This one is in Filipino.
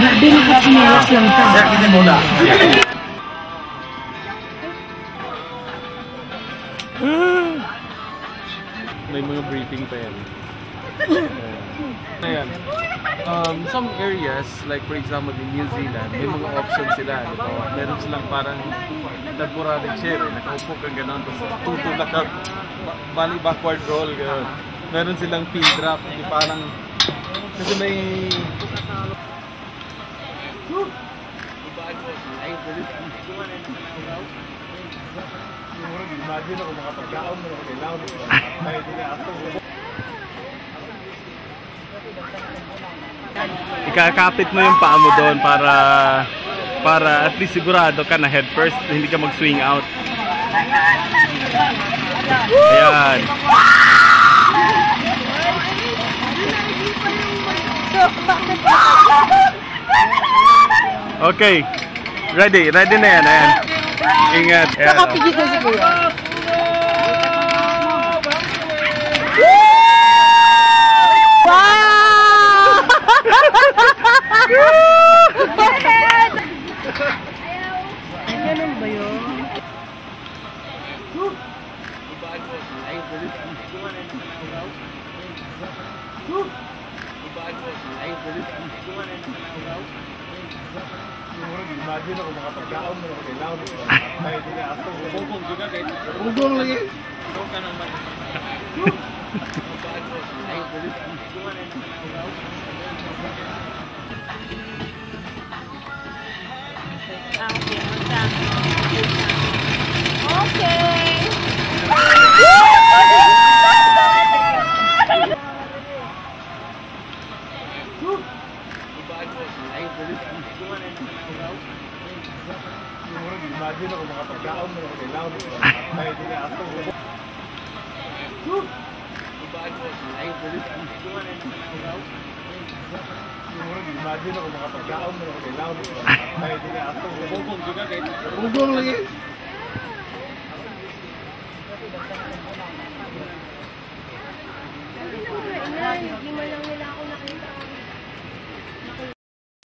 Grabe nakasinelas lang ka. Kaya kita muna. May mga briefing pa yan. Ayan. Some areas, like for example in New Zealand, may mga options sila. Meron silang parang temporary chair. Nakaupo kang gano'n, tapos tutulak ka, bali backward roll. Gano'n. Meron silang pin drop. Parang, kasi may... Imagine ako mga pagkaon mo na kailangan mo. Kaya hindi na ako. Ikakapit mo yung paa mo doon para at least sigurado ka na head first, hindi ka mag-swing out. Ayan. Okay. Ready na yan. Ayan. Ingat. Nakapigit na siguro. Wow! Ganun ba yun? Imagine ako mga pagkaon mo na kailangan mo. Kaya hindi na ako. Bugong juga kayo. Bugong lagi. Bugong ka naman. Imagine ako mga pagkaon mo na kailangan mo. Kaya hindi na ako. Imagine ako mga pagkaon mo na kailangan mo. Kaya hindi na ako. Bugong juga kayo. Bugong lagi. Hindi man lang nila ako nakita.